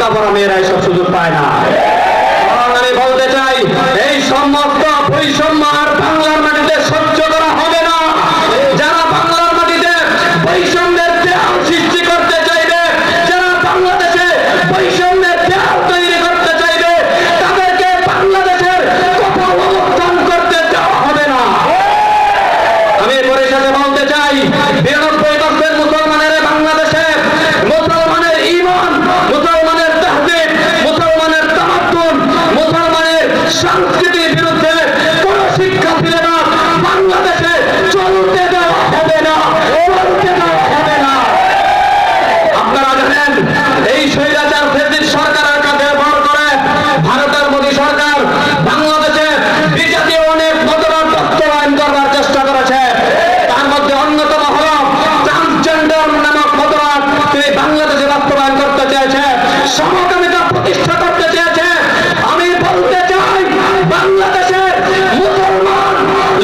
বোরকা পরা মেয়েরা এসব সুযোগ পায় না। আমি বলতে চাই এই সমস্ত বৈষম্য আর বাংলার মাটিতে সহ্য করা হবে না। যারা বাংলার মাটিতে বৈষম্যের দেয়াল সৃষ্টি করতে চাইবে, যারা বাংলাদেশে বৈষম্যের দেয়াল তৈরি করতে চাইবে, তাদেরকে বাংলাদেশের কঠোর অবস্থান করতে দেওয়া হবে না। আমি পরিশেষে বলতে চাই 92% মুসলমানের বাংলাদেশে মুসলমানের ঈমান, মুসলমানের তাহযীব, মুসলমানের তামাদ্দুন, মুসলমানের সংস্কৃতির বিরুদ্ধে কোন শিক্ষা সিলেবাস বাংলাদেশে চলতে দেওয়া হবে না, চলতে দেওয়া হবে না। আপনারা জানেন এই স্বৈরাচার ফ্যাসিস্ট সরকারের কাছে ভর করে ভারতের মোদী সরকার বাংলাদেশে বিজাতীয় অনেক মতবাদ বাস্তবায়ন করবার চেষ্টা করেছে। তার মধ্যে অন্যতম হল ট্রান্সজেন্ডার নামক মতবাদ তিনি বাংলাদেশে বাস্তবায়ন করতে চেয়েছে, সমকামিতা প্রতিষ্ঠা করতে চেয়েছে। আমি বলতে চাই বাংলাদেশে মুসলমান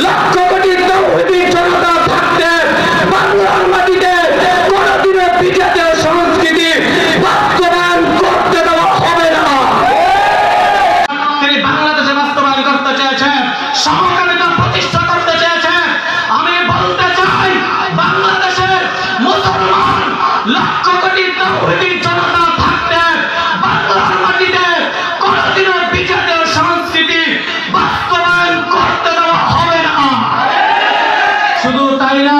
লক্ষ কোটি তাওহীদি জনতা থাকতে বাংলার মাটিতে কোনদিনও বিজাতীয় সংস্কৃতি বাস্তবায়ন করতে দেওয়া হবে না। তিনি বাংলাদেশে বাস্তবায়ন করতে চেয়েছে, সমকামিতা প্রতিষ্ঠা করতে চেয়েছে। আমি বলতে চাই বাংলাদেশের মুসলমান লক্ষ কোটি তাওহীদি জনতা থাকতে বাংলার মাটিতে কোনদিনও বিজাতীয় সংস্কৃতি বাস্তবায়ন করতে দেওয়া হবে না। শুধু তাই না,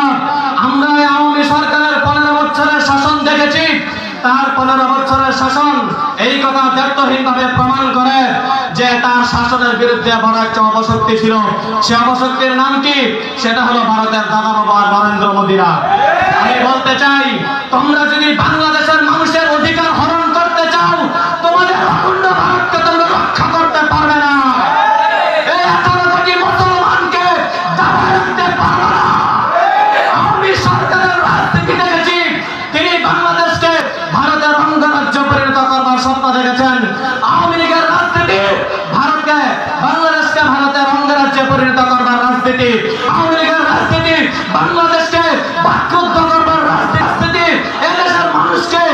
আমরা আওয়ামী সরকারের 15 বছরের শাসন দেখেছি। তার 15 বছরের শাসন এই কথা ব্যর্থহীনভাবে প্রমাণ করে যে তার শাসনের বিরুদ্ধে বড় একটা অপশক্তি ছিল। সে অপশক্তির নাম কি? সেটা হলো ভারতের দাদা বাবা নরেন্দ্র মোদীরা। আমি বলতে চাই তোমরা যদি বাংলাদেশের মানুষের অধিকার হরণ করতে চাও, তোমাদের অখণ্ড ভারতকে তোমরা রক্ষা করতে পারবে না। এই 18 কোটি মুসলমানকে দাবায় রাখতে পারবে না। আওয়ামী সরকারের রাজনীতি দেখেছি, তিনি বাংলাদেশকে ভারতের অঙ্গরাজ্য পরিণত করবার স্বপ্ন দেখেছেন। আওয়ামী লীগের রাজনীতি ভারতকে, বাংলাদেশকে ভারতের অঙ্গরাজ্যে পরিণত করবার রাজনীতি। আওয়ামী লীগের রাজনীতি বাংলাদেশকে বাকরুদ্ধ করবার রাজনীতি। এদেশের মানুষকে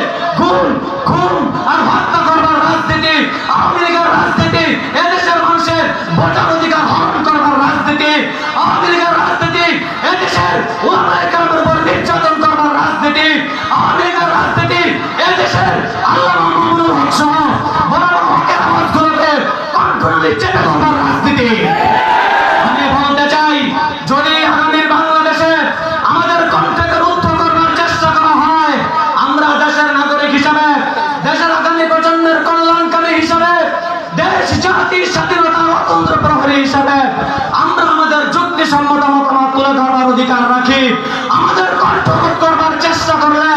খুন আর হত্যা করবার রাজনীতি। আওয়ামী লীগের রাজনীতি এদেশের মানুষের ভোটার অধিকার হরণ করবার রাজনীতি। আওয়ামী লীগের রাজনীতি এদেশের ওলামায়ে কেরামের উপর নির্যাতন করবার রাজনীতি। আওয়ামী লীগের রাজনীতি এদেশের আল্লামা মামুনুল হক সহ বড় বড় হকের আওয়াজগুলোকে কণ্ঠনালী চেপে ধরবার রাজনীতি। আমি বলতে চাই যদি আগামী বাংলাদেশে আমাদের কণ্ঠকে রুদ্ধ করবার চেষ্টা করা হয়, আমরা দেশের নাগরিক হিসাবে, দেশের আগামী প্রজন্মের কল্যাণকামী হিসাবে, দেশ জাতির স্বাধীনতার অতন্ত্র প্রহরী হিসাবে আমরা আমাদের যুক্তিসম্মত মতামত তুলে ধরবার অধিকার রাখি। আমাদের কণ্ঠ রোধ করবার চেষ্টা করলে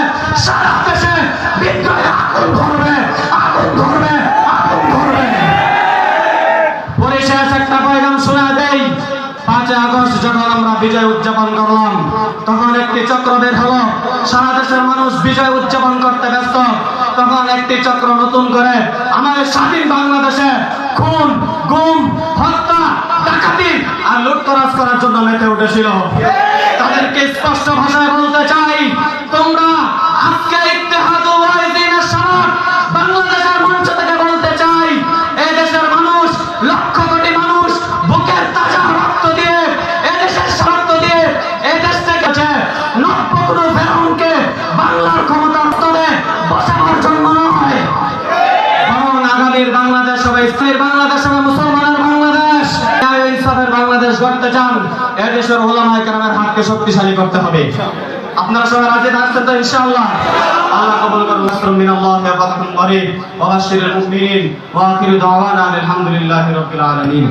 সারা দেশে বিদ্রোহে আগুন ধরবে, আগুন ধরবে, আগুন ধরবে। পরিশেষ একটা পয়গাম শোনা দেই। 5 আগস্ট যখন আমরা বিজয় উদযাপন করলাম, তখন একটি চক্র বের হলো। সারা দেশের মানুষ বিজয় উদযাপন করতে ব্যস্ত। তখন একটি চক্র নতুন করে আমাদের স্বাধীন বাংলাদেশে খুন, গুম, হত্যা, ডাকাতি আর লুটতরাজ করার জন্য মেতে উঠেছিল। তাদেরকে স্পষ্ট ভাষায় বলতে চাই, তোমরা আজকে ইত্তেহাদুল ওয়াহিদিনের সনদ বাংলাদেশের মঞ্চ থেকে বলতে চাই, এই দেশের মানুষ লক্ষ কোটি মানুষ বুকের তাজা রক্ত দিয়ে, এদেশের স্বার্থ দিয়ে এই দেশ থেকে নব্য কোনো ফেরাউনকে বাংলার ক্ষমতার স্তরে বসাবার জন্য নয়, বরং আগামীর বাংলাদেশ হবে স্থির বাংলাদেশ হবে, মুসলমানের বাংলাদেশ, ন্যায় ইনসাফের বাংলাদেশ গড়তে চান, এদেশের ওলামায়ে কেরামের হাতকে শক্তিশালী করতে হবে। আপনারা সবাই রাজি থাকছেন তো ইনশাআল্লাহ? আল্লাহ কবুল করুন। নাসরুম মিনাল্লাহি ওয়া ফাতহুন করিব ওয়া বাশশিরিল মুমিনিন ওয়া আখিরু দাওয়ানা আলহামদুলিল্লাহি রাব্বিল আলামিন।